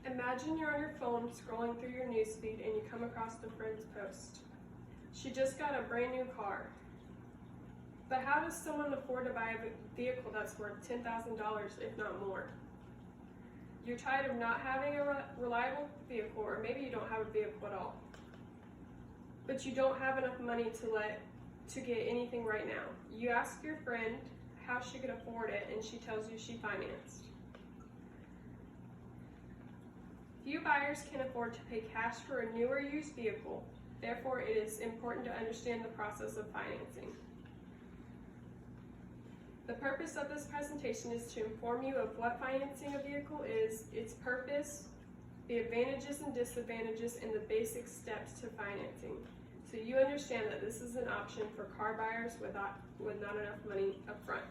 Imagine you're on your phone scrolling through your newsfeed and you come across a friend's post. She just got a brand new car. But how does someone afford to buy a vehicle that's worth $10,000 if not more? You're tired of not having a reliable vehicle, or maybe you don't have a vehicle at all. But you don't have enough money to get anything right now. You ask your friend how she could afford it, and she tells you she financed. Few buyers can afford to pay cash for a new or used vehicle. Therefore, it is important to understand the process of financing. The purpose of this presentation is to inform you of what financing a vehicle is, its purpose, the advantages and disadvantages, and the basic steps to financing. So you understand that this is an option for car buyers with not enough money up front.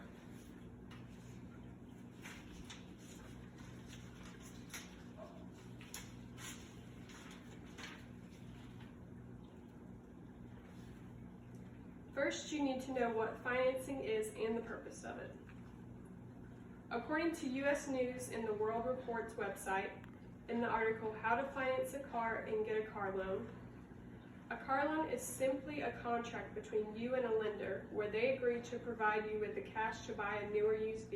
First, you need to know what financing is and the purpose of it. According to U.S. News and the World Report's website, in the article, How to Finance a Car and Get a Car Loan, a car loan is simply a contract between you and a lender where they agree to provide you with the cash to buy a new or used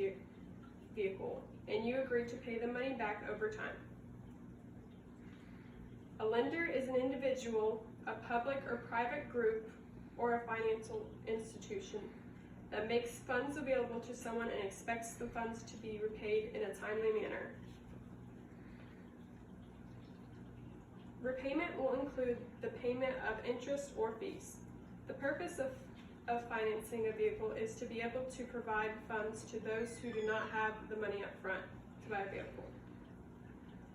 vehicle, and you agree to pay the money back over time. A lender is an individual, a public or private group, or a financial institution that makes funds available to someone and expects the funds to be repaid in a timely manner. Repayment will include the payment of interest or fees. The purpose of financing a vehicle is to be able to provide funds to those who do not have the money up front to buy a vehicle.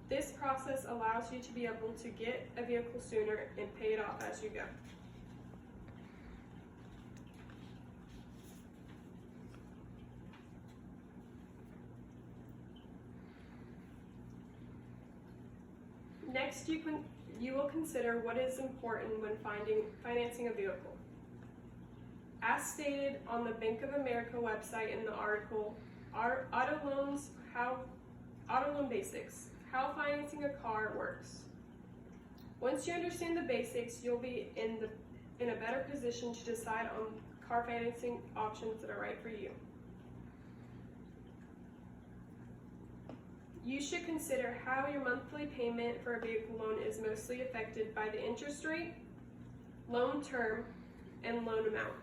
This process allows you to be able to get a vehicle sooner and pay it off as you go. Next, you will consider what is important when financing a vehicle. As stated on the Bank of America website in the article, Auto Loan Basics, How Financing a Car Works. Once you understand the basics, you'll be in a better position to decide on car financing options that are right for you. You should consider how your monthly payment for a vehicle loan is mostly affected by the interest rate, loan term, and loan amount.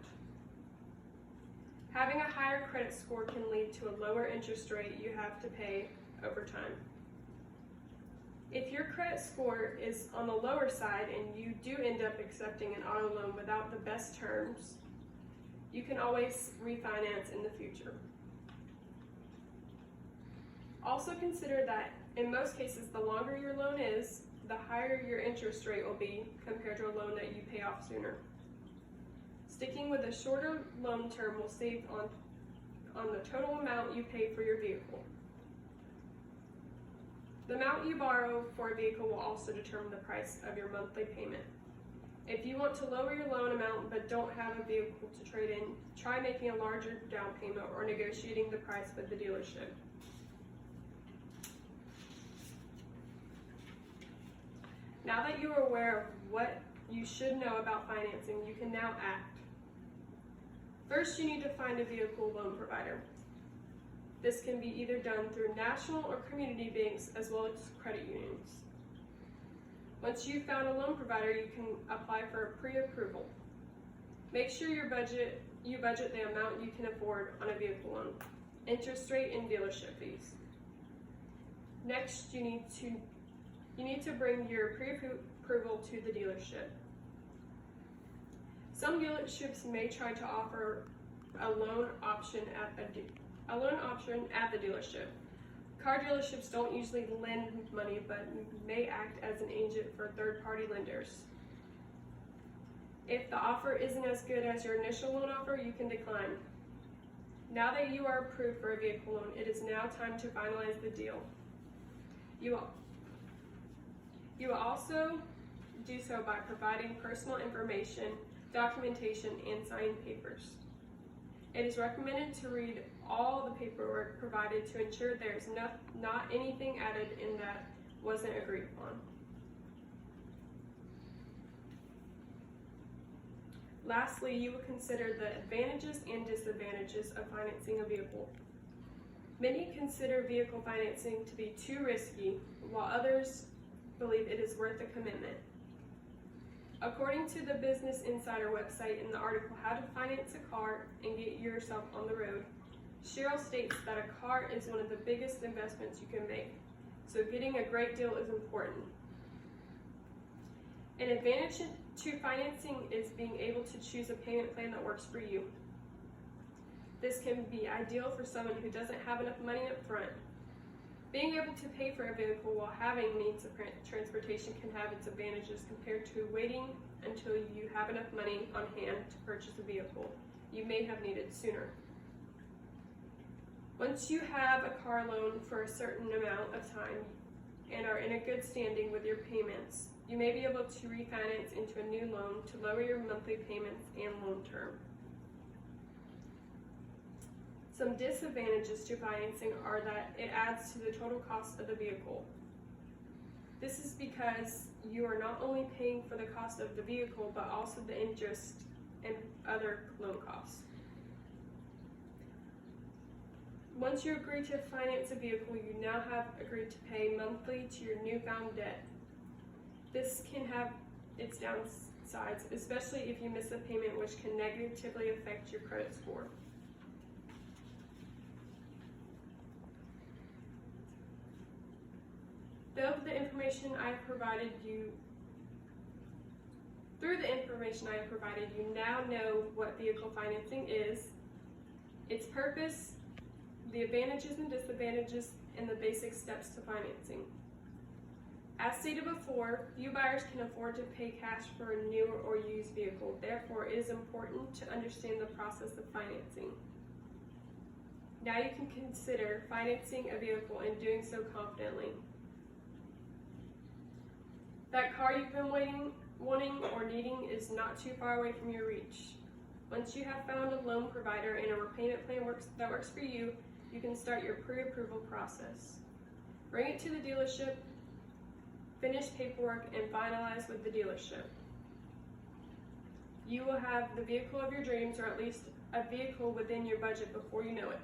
Having a higher credit score can lead to a lower interest rate you have to pay over time. If your credit score is on the lower side and you do end up accepting an auto loan without the best terms, you can always refinance in the future. Also consider that in most cases, the longer your loan is, the higher your interest rate will be compared to a loan that you pay off sooner. Sticking with a shorter loan term will save on the total amount you pay for your vehicle. The amount you borrow for a vehicle will also determine the price of your monthly payment. If you want to lower your loan amount but don't have a vehicle to trade in, try making a larger down payment or negotiating the price with the dealership. Now that you are aware of what you should know about financing, you can now act. First, you need to find a vehicle loan provider. This can be either done through national or community banks as well as credit unions. Once you've found a loan provider, you can apply for a pre-approval. Make sure you budget the amount you can afford on a vehicle loan, interest rate, and dealership fees. Next, you need to bring your pre-approval to the dealership. Some dealerships may try to offer a loan option at the dealership. Car dealerships don't usually lend money, but may act as an agent for third-party lenders. If the offer isn't as good as your initial loan offer, you can decline. Now that you are approved for a vehicle loan, it is now time to finalize the deal. You will also do so by providing personal information, documentation, and signed papers. It is recommended to read all the paperwork provided to ensure there is not anything added in that wasn't agreed upon. Lastly, you will consider the advantages and disadvantages of financing a vehicle. Many consider vehicle financing to be too risky, while others believe it is worth the commitment. According to the Business Insider website in the article How to Finance a Car and Get Yourself on the Road, Cheryl states that a car is one of the biggest investments you can make, so getting a great deal is important. An advantage to financing is being able to choose a payment plan that works for you. This can be ideal for someone who doesn't have enough money up front. Being able to pay for a vehicle while having means of transportation can have its advantages compared to waiting until you have enough money on hand to purchase a vehicle you may have needed sooner. Once you have a car loan for a certain amount of time and are in a good standing with your payments, you may be able to refinance into a new loan to lower your monthly payments and loan term. Some disadvantages to financing are that it adds to the total cost of the vehicle. This is because you are not only paying for the cost of the vehicle, but also the interest and other loan costs. Once you agree to finance a vehicle, you now have agreed to pay monthly to your newfound debt. This can have its downsides, especially if you miss a payment, which can negatively affect your credit score. Through the information I have provided you, now know what vehicle financing is, its purpose, the advantages and disadvantages, and the basic steps to financing. As stated before, few buyers can afford to pay cash for a new or used vehicle. Therefore, it is important to understand the process of financing. Now you can consider financing a vehicle and doing so confidently. That car you've been wanting or needing is not too far away from your reach. Once you have found a loan provider and a repayment plan that works for you, you can start your pre-approval process. Bring it to the dealership, finish paperwork, and finalize with the dealership. You will have the vehicle of your dreams, or at least a vehicle within your budget before you know it.